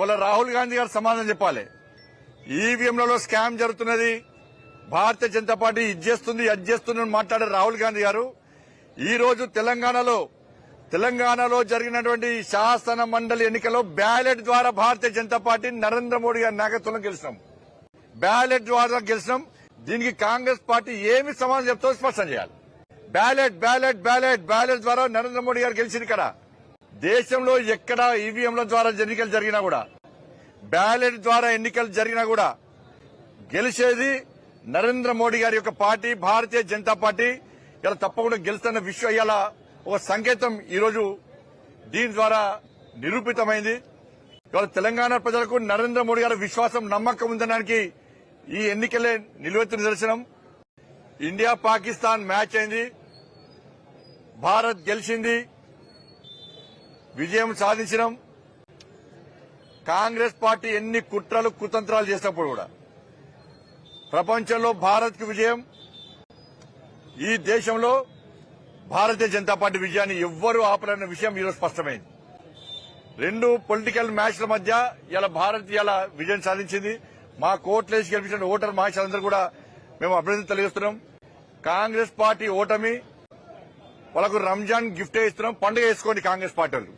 వాళ్ళ రాహుల్ గాంధీ గారు సమాధానం చెప్పాలి. ఈవీఎంలలో స్కామ్ జరుగుతున్నది, భారతీయ జనతా పార్టీ ఇది చేస్తుంది అది చేస్తుంది అని మాట్లాడే రాహుల్ గాంధీ గారు ఈ రోజు తెలంగాణలో జరిగినటువంటి శాసన మండలి ఎన్నికల్లో బ్యాలెట్ ద్వారా భారతీయ జనతా పార్టీ నరేంద్ర మోడీ గారి నాయకత్వంలో గెలిచినాం. బ్యాలెట్ ద్వారా గెలిచినాం. దీనికి కాంగ్రెస్ పార్టీ ఏమి సమాధానం చెప్తో స్పష్టం చేయాలి. బ్యాలెట్ ద్వారా నరేంద్ర మోడీ గారు గెలిచింది కదా. దేశంలో ఎక్కడ ఈవీఎంల ద్వారా ఎన్నికలు జరిగినా కూడా, బ్యాలెట్ ద్వారా ఎన్నికలు జరిగినా కూడా గెలిచేది నరేంద్ర మోడీ గారి యొక్క పార్టీ భారతీయ జనతా పార్టీ. ఇలా తప్పకుండా గెలుస్తున్న విషయం ఇలా ఒక సంకేతం ఈరోజు దీని ద్వారా నిరూపితమైంది. ఇవాళ తెలంగాణ ప్రజలకు నరేంద్ర మోడీ గారి విశ్వాసం, నమ్మకం ఉందనడానికి ఈ ఎన్నికలే నిలువెత్తు నిదర్శనం. ఇండియా పాకిస్తాన్ మ్యాచ్ అయింది, భారత్ గెలిచింది, విజయం సాధించినాం. కాంగ్రెస్ పార్టీ ఎన్ని కుట్రలు కుతంత్రాలు చేసినప్పుడు కూడా ప్రపంచంలో భారత్ కి విజయం, ఈ దేశంలో భారతీయ జనతా పార్టీ విజయాన్ని ఎవ్వరూ ఆపలేని విషయం ఈరోజు స్పష్టమైంది. రెండు పొలిటికల్ మ్యాచ్ల మధ్య ఇలా భారత్ ఇలా విజయం సాధించింది. మా కోట్లేసి గెలిపించిన ఓటర్ మహాశయులందరూ కూడా మేము అభినందన తెలియజేస్తున్నాం. కాంగ్రెస్ పార్టీ ఓటమి వాళ్ళకు రంజాన్ గిఫ్ట్ ఇస్తున్నాం. పండుగ వేసుకోండి కాంగ్రెస్ పార్టీ వాళ్ళు.